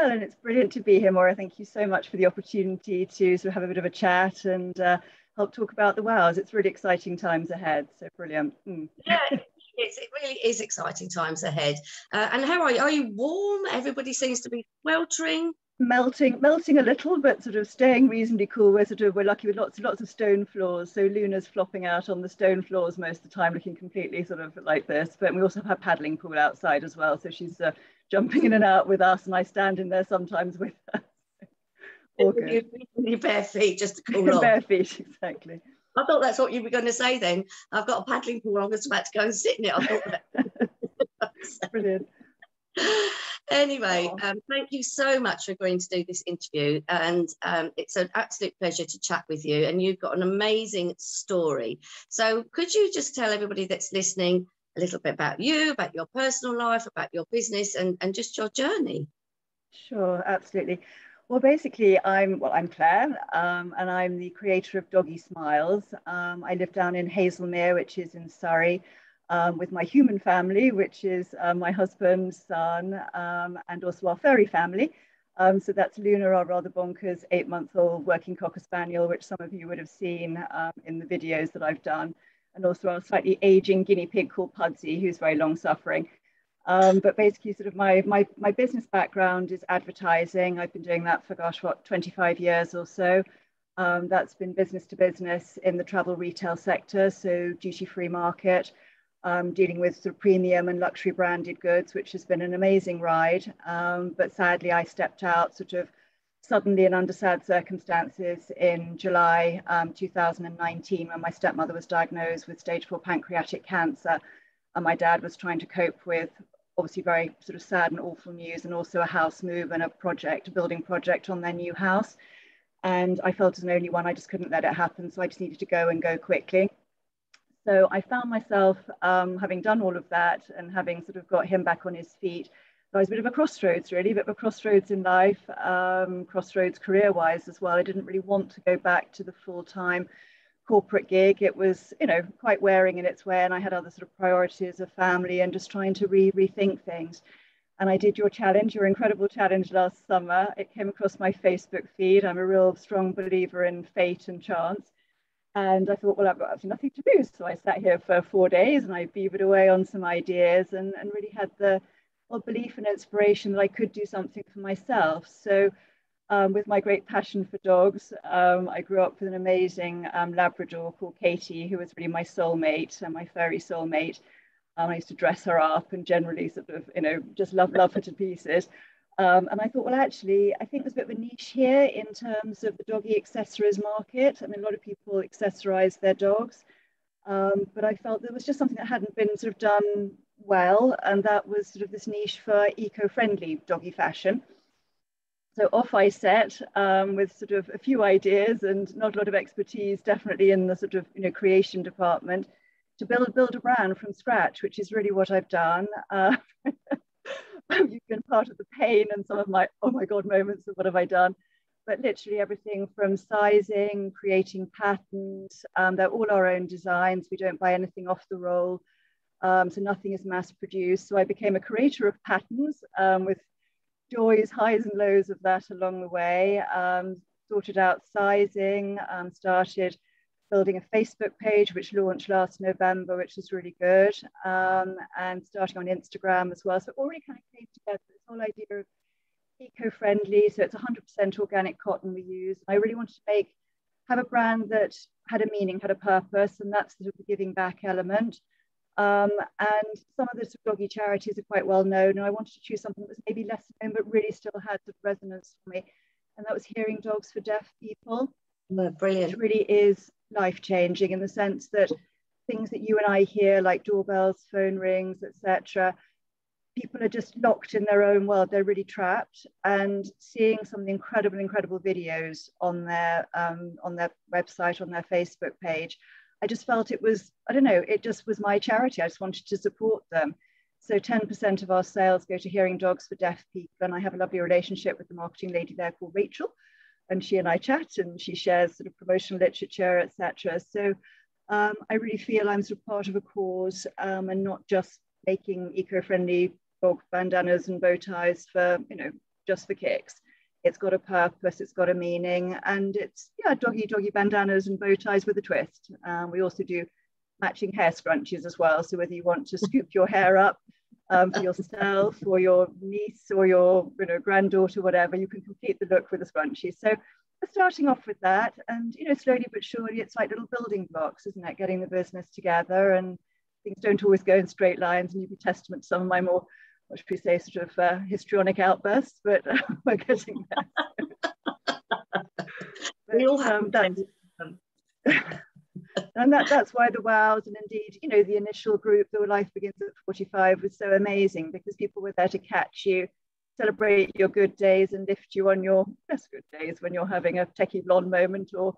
well, and it's brilliant to be here, Maura. Thank you so much for the opportunity to sort of have a bit of a chat and help talk about the WOWS. It's really exciting times ahead, so brilliant. Yeah, it really is exciting times ahead. And how are you? Are you warm? Everybody seems to be sweltering. Melting a little, but sort of staying reasonably cool. We're lucky with lots of stone floors, so Luna's flopping out on the stone floors most of the time, looking completely sort of like this. But we also have a paddling pool outside as well, so she's jumping in and out with us, and I stand in there sometimes with her. All good. Your bare feet just to cool off. Bare feet, exactly. I thought that's what you were going to say then. I've got a paddling pool, I'm just about to go and sit in it. I thought that. Brilliant. Anyway, thank you so much for agreeing to do this interview, and it's an absolute pleasure to chat with you, and you've got an amazing story. So could you just tell everybody that's listening a little bit about you, about your personal life, about your business, and just your journey? Sure, absolutely. Well, basically, I'm Claire, and I'm the creator of Doggy Smiles. I live down in Hazelmere, which is in Surrey, with my human family, which is my husband, son, and also our furry family. So that's Luna, our rather bonkers 8-month-old working Cocker Spaniel, which some of you would have seen in the videos that I've done, and also our slightly aging guinea pig called Pudsey, who's very long-suffering. But basically, sort of my business background is advertising. I've been doing that for, gosh, what, 25 years or so. That's been business to business in the travel retail sector, so duty-free market, dealing with sort of premium and luxury branded goods, which has been an amazing ride. But sadly, I stepped out sort of suddenly and under sad circumstances in July 2019, when my stepmother was diagnosed with stage 4 pancreatic cancer. And my dad was trying to cope with obviously very sort of sad and awful news, and also a house move and a building project on their new house. And I felt as an only one, I just couldn't let it happen. So I just needed to go and go quickly. So I found myself having done all of that and having sort of got him back on his feet. So I was a bit of a crossroads, really, but a crossroads in life, crossroads career-wise as well. I didn't really want to go back to the full-time corporate gig. It was, you know, quite wearing in its way, and I had other sort of priorities of family and just trying to rethink things. And I did your incredible challenge last summer. It came across my Facebook feed. I'm a real strong believer in fate and chance. And I thought, well, I've got absolutely nothing to do. So I sat here for 4 days and I beavered away on some ideas and really had the belief and inspiration that I could do something for myself. So with my great passion for dogs, I grew up with an amazing Labrador called Katie, who was really my soulmate and my furry soulmate. I used to dress her up and generally sort of, you know, just love her to pieces. And I thought, well, actually, I think there's a bit of a niche here in terms of the doggy accessories market. I mean, a lot of people accessorize their dogs, but I felt there was just something that hadn't been sort of done well, and that was sort of this niche for eco-friendly doggy fashion. So off I set with sort of a few ideas and not a lot of expertise, definitely in the sort of, you know, creation department, to build a brand from scratch, which is really what I've done. You've been part of the pain and some of my, oh my God, moments of what have I done. But literally everything from sizing, creating patterns, they're all our own designs. We don't buy anything off the roll. So nothing is mass produced. So I became a creator of patterns with joys, highs and lows of that along the way. Sorted out sizing, started building a Facebook page, which launched last November, which was really good, and starting on Instagram as well. So it already kind of came together, this whole idea of eco-friendly. So it's 100% organic cotton we use. I really wanted to have a brand that had a meaning, had a purpose, and that's sort of the giving back element. And some of the sort of doggy charities are quite well known, and I wanted to choose something that was maybe less known, but really still had sort of resonance for me. And that was Hearing Dogs for Deaf People. Oh, brilliant. It really is life-changing in the sense that things that you and I hear, like doorbells, phone rings, etc., people are just locked in their own world. They're really trapped, and seeing some of the incredible videos on their website, on their Facebook page, I just felt it was, I don't know, it just was my charity. I just wanted to support them. So 10% of our sales go to Hearing Dogs for Deaf People, and I have a lovely relationship with the marketing lady there called Rachel, and she and I chat, and she shares sort of promotional literature, etc. So I really feel I'm sort of part of a cause, and not just making eco-friendly dog bandanas and bow ties for, you know, just for kicks. It's got a purpose, it's got a meaning, and it's, yeah, doggy bandanas and bow ties with a twist. We also do matching hair scrunchies as well. So whether you want to scoop your hair up for yourself or your niece or your granddaughter, whatever, you can complete the look with a scrunchie. So we're starting off with that, and slowly but surely it's like little building blocks, isn't it? Getting the business together, and things don't always go in straight lines, and you'd be testament to some of my more, what should we say, sort of histrionic outbursts, but we're getting there. We all have and that's why the WOWS, and indeed, the initial group, the Life Begins at 45, was so amazing, because people were there to catch you, celebrate your good days, and lift you on your less good days when you're having a techie blonde moment, or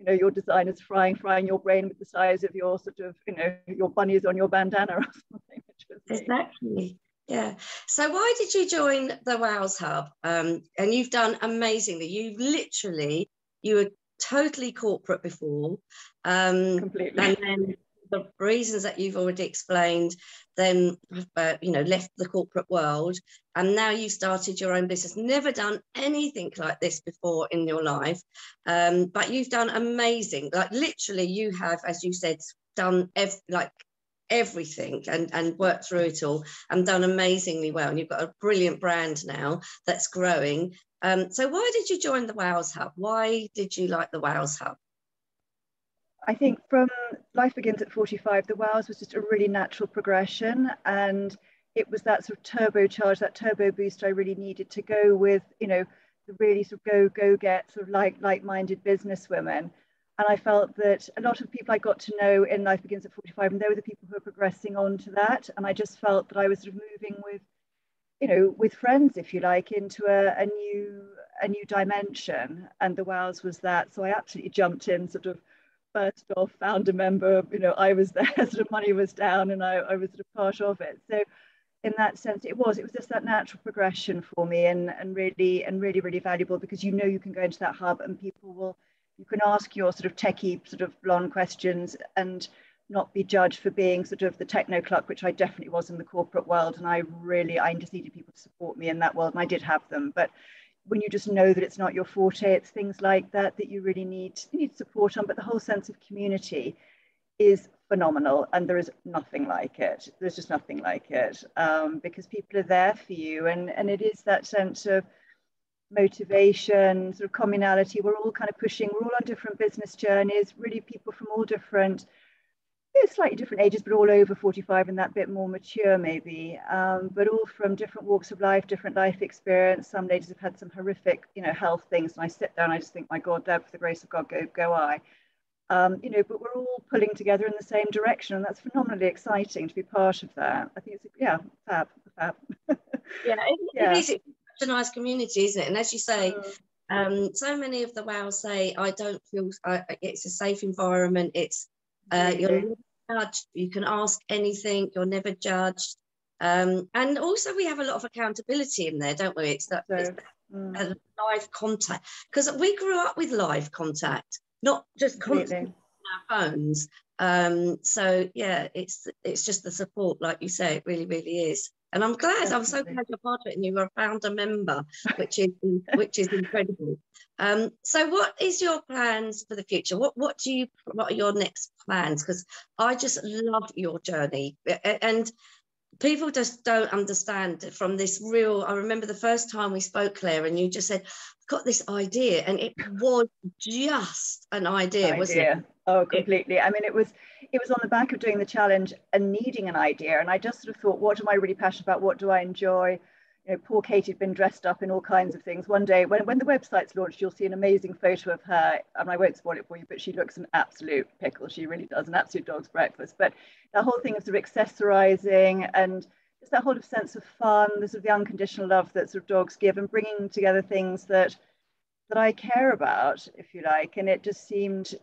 your designer's frying your brain with the size of your sort of your bunnies on your bandana or something. Exactly. Yeah. So why did you join the WOWS Hub? And you've done amazingly. You were totally corporate before. Completely. And then the reasons that you've already explained, then left the corporate world, and now you started your own business. Never done anything like this before in your life, but you've done amazing. Like literally, you have, as you said, done everything and worked through it all and done amazingly well. And you've got a brilliant brand now that's growing. So why did you join the WOWS Hub? Why did you like the WOWS Hub? I think from Life Begins at 45, the WOWS was just a really natural progression, and it was that sort of turbocharge, that turbo boost I really needed to go with, the really sort of go get sort of like-minded business women. And I felt that a lot of people I got to know in Life Begins at 45, and they were the people who were progressing on to that. And I just felt that I was sort of moving with friends, if you like, into a new dimension. And the WOWS was that. So I absolutely jumped in, sort of first off, found a member, I was there, sort of money was down, and I was sort of part of it. So in that sense, it was just that natural progression for me, and really valuable, because you can go into that hub and you can ask your sort of techie, sort of blonde questions and not be judged for being sort of the techno cluck, which I definitely was in the corporate world. And I just needed people to support me in that world, and I did have them. But when you just know that it's not your forte, it's things like that you really need support on. But the whole sense of community is phenomenal, and there is nothing like it. There's just nothing like it, because people are there for you, and it is that sense of motivation, sort of communality. We're all kind of pushing, we're all on different business journeys, really people from all different, slightly different ages, but all over 45 and that bit more mature maybe, but all from different walks of life, different life experience. Some ladies have had some horrific, health things, and I sit there and I just think, my God, Deb, for the grace of God, go I. But we're all pulling together in the same direction, and that's phenomenally exciting to be part of that. I think it's, fab. Yeah, it is. It's such a nice community, isn't it? And as you say, so many of the WOWs say, I don't feel it's a safe environment. It's you're never judged. You can ask anything. You're never judged. And also we have a lot of accountability in there, don't we? It's a live contact, because we grew up with live contact, not just constantly on our phones. So yeah, it's just the support, like you say, it really is. And I'm glad, I'm so glad you're part of it, and you are a founder member, which is incredible. So what is your plans for the future? What are your next plans? Because I just love your journey, and people just don't understand from this real. I remember the first time we spoke, Claire, and you just said, I've got this idea, and it was just an idea, wasn't it? Oh, completely. I mean, it was on the back of doing the challenge and needing an idea. And I just sort of thought, what am I really passionate about? What do I enjoy? Poor Katie had been dressed up in all kinds of things. One day, when the website's launched, you'll see an amazing photo of her. And I won't spoil it for you, but she looks an absolute pickle. She really does, an absolute dog's breakfast. But the whole thing of sort of accessorizing and just that whole sense of fun, the sort of the unconditional love that sort of dogs give, and bringing together things that I care about, if you like. And it just seemed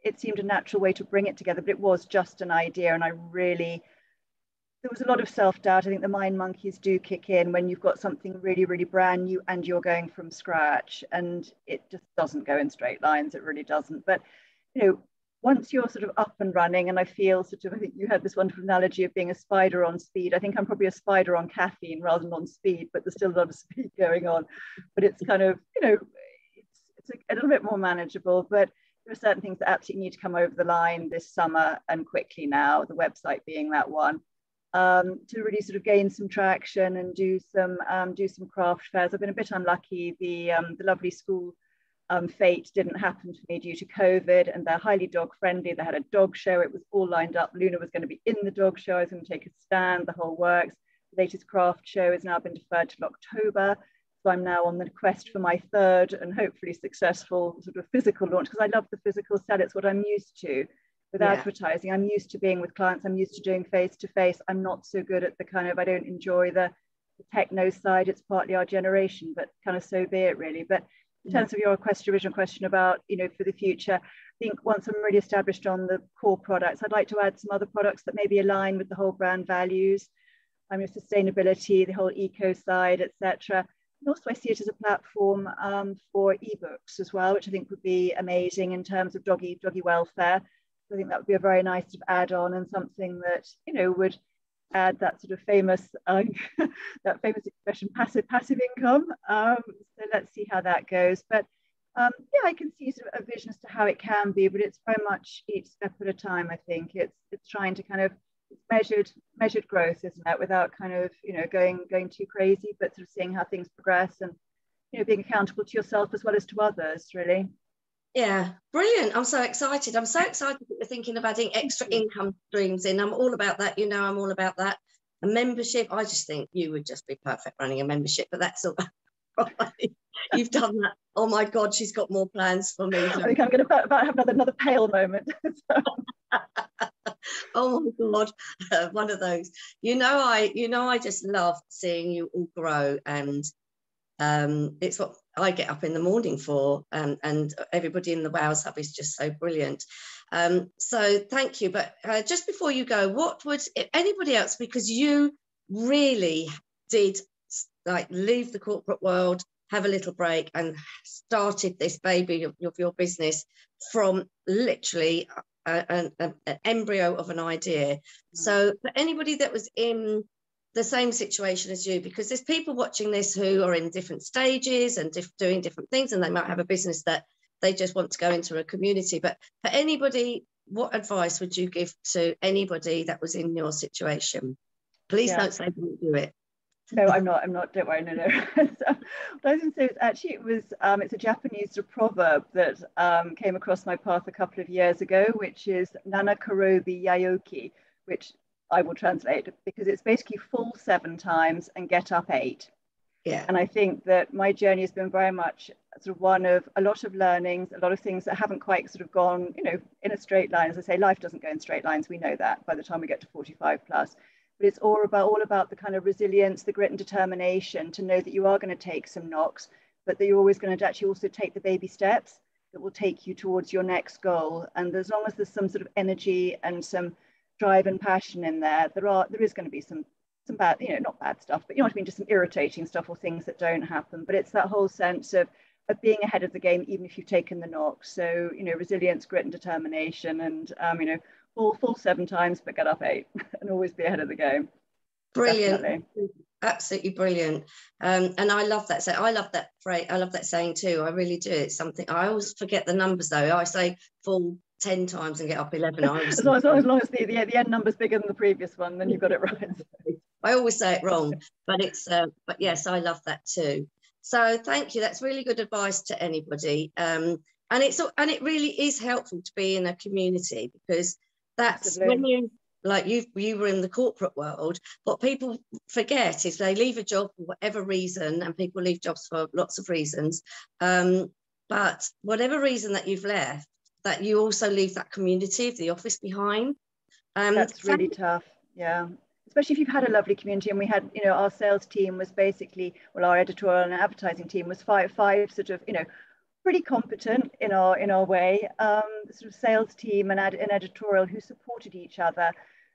a natural way to bring it together, but it was just an idea. And there was a lot of self-doubt. I think the mind monkeys do kick in when you've got something really brand new and you're going from scratch, and it just doesn't go in straight lines. It really doesn't. But once you're sort of up and running, and I feel sort of, I think you had this wonderful analogy of being a spider on speed. I think I'm probably a spider on caffeine rather than on speed, but there's still a lot of speed going on. But it's kind of, it's a little bit more manageable, but there are certain things that absolutely need to come over the line this summer and quickly now, the website being that one, to really sort of gain some traction and do some craft fairs. I've been a bit unlucky. The lovely school fate didn't happen for me due to COVID, and they're highly dog friendly. They had a dog show. It was all lined up. Luna was going to be in the dog show. I was going to take a stand, the whole works. The latest craft show has now been deferred till October. So I'm now on the quest for my third and hopefully successful sort of physical launch, because I love the physical sell. It's what I'm used to with advertising. I'm used to being with clients. I'm used to doing face-to-face. I'm not so good at the kind of, I don't enjoy the techno side. It's partly our generation, but kind of so be it really. But in terms of your original question about, for the future, I think once I'm really established on the core products, I'd like to add some other products that maybe align with the whole brand values. Sustainability, the whole eco side, etc. And also I see it as a platform for ebooks as well, which I think would be amazing in terms of doggy welfare. So I think that would be a very nice sort of add-on, and something that, would add that sort of famous that famous expression, passive income. So let's see how that goes. But yeah, I can see sort of a vision as to how it can be, but it's very much each step at a time. I think it's trying to kind of measured growth, isn't it? Without kind of going too crazy, but sort of seeing how things progress, and being accountable to yourself as well as to others, really. Yeah, brilliant. I'm so excited. I'm so excited that you're thinking of adding extra income streams in. I'm all about that. I'm all about that. A membership, I just think you would just be perfect running a membership, but that's all right. You've done that. Oh my God, she's got more plans for me. I think I'm going to about have another pale moment. Oh my God, one of those. I just love seeing you all grow, and it's what I get up in the morning for, and everybody in the WOWS Hub is just so brilliant. So thank you. But just before you go, what would anybody else, because you really did leave the corporate world, have a little break, and started this baby of your business from literally an embryo of an idea. So for anybody that was in the same situation as you, because there's people watching this who are in different stages and doing different things, and they might have a business that they just want to go into a community. But for anybody, what advice would you give to anybody that was in your situation? Please don't say don't do it. No, I'm not, don't worry, no. So what I was going to say was actually, it's a Japanese proverb that came across my path a couple of years ago, which is Nana Karobi Yaoki, which I will translate, because it's basically fall 7 times and get up 8. Yeah. And I think that my journey has been very much sort of one of a lot of learnings, a lot of things that haven't quite sort of gone, in a straight line. As I say, life doesn't go in straight lines. We know that by the time we get to 45 plus. But it's all about the kind of resilience, the grit and determination to know that you are going to take some knocks, but that you're always going to actually also take the baby steps that will take you towards your next goal. And as long as there's some sort of energy and some drive and passion in there, there is going to be some bad, not bad stuff, but what I mean, just some irritating stuff or things that don't happen. But it's that whole sense of being ahead of the game, even if you've taken the knocks. So, resilience, grit and determination, and, fall 7 times, but get up 8 and always be ahead of the game. Brilliant. Definitely. Absolutely brilliant. And I love that. So I love that phrase. I love that saying too. I really do. It's something I always forget the numbers though. I say fall 10 times and get up 11. as long as the end number's bigger than the previous one, then you've got it right. I always say it wrong, but but yes, I love that too. So thank you. That's really good advice to anybody. And it really is helpful to be in a community, because that's Absolutely. When you were in the corporate world, what people forget is they leave a job for whatever reason, and people leave jobs for lots of reasons. But whatever reason that you've left, that you also leave that community of the office behind. That's really tough. Yeah. Especially if you've had a lovely community. And we had, our sales team was basically, our editorial and advertising team was five sort of, pretty competent in our way, sort of sales team and editorial who supported each other.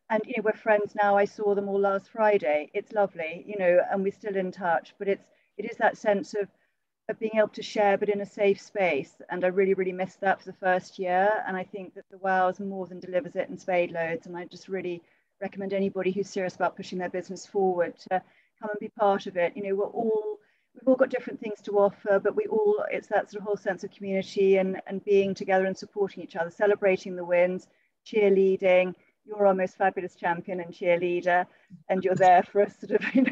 And, we're friends now. I saw them all last Friday. It's lovely, and we're still in touch. But it is that sense of of being able to share, but in a safe space. And I really, really missed that for the first year. And I think that the WOWS more than delivers it in spade loads. And I just really recommend anybody who's serious about pushing their business forward to come and be part of it. You know, we've all got different things to offer, but it's that sort of whole sense of community and being together and supporting each other, celebrating the wins, cheerleading. You're our most fabulous champion and cheerleader, and you're there for us, and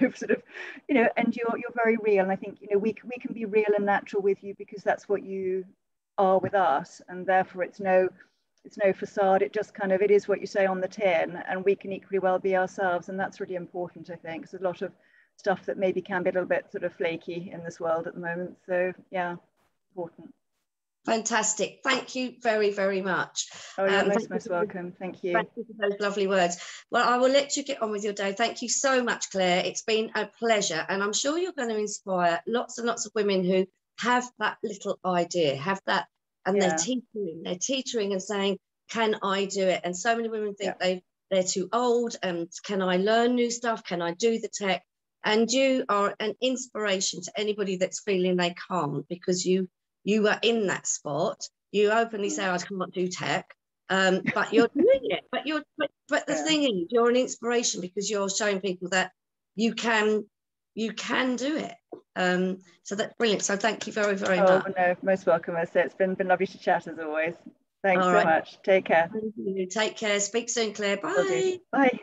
you're very real. And I think, you know, we can be real and natural with you because that's what you are with us, and therefore it's no facade. It just kind of, it is what you say on the tin, and we can equally well be ourselves, and that's really important, I think. There's a lot of stuff that maybe can be a little bit sort of flaky in this world at the moment. So yeah, important. Fantastic. Thank you very, very much. Oh, you're most welcome. Thank you. Thank you for those lovely words. Well, I will let you get on with your day. Thank you so much, Claire. It's been a pleasure. And I'm sure you're going to inspire lots and lots of women who have that little idea, have that, and they're teetering and saying, can I do it? And so many women think they're too old. And can I learn new stuff? Can I do the tech? And you are an inspiration to anybody that's feeling they can't, because you are in that spot. You openly say, I can't do tech, but you're doing it. But the thing is, you're an inspiration because you're showing people that you can do it. So that's brilliant. So thank you very, very much. Oh, no, most welcome. It's been lovely to chat as always. Thanks so much. Take care. Thank you. Take care. Speak soon, Claire. Bye. Bye.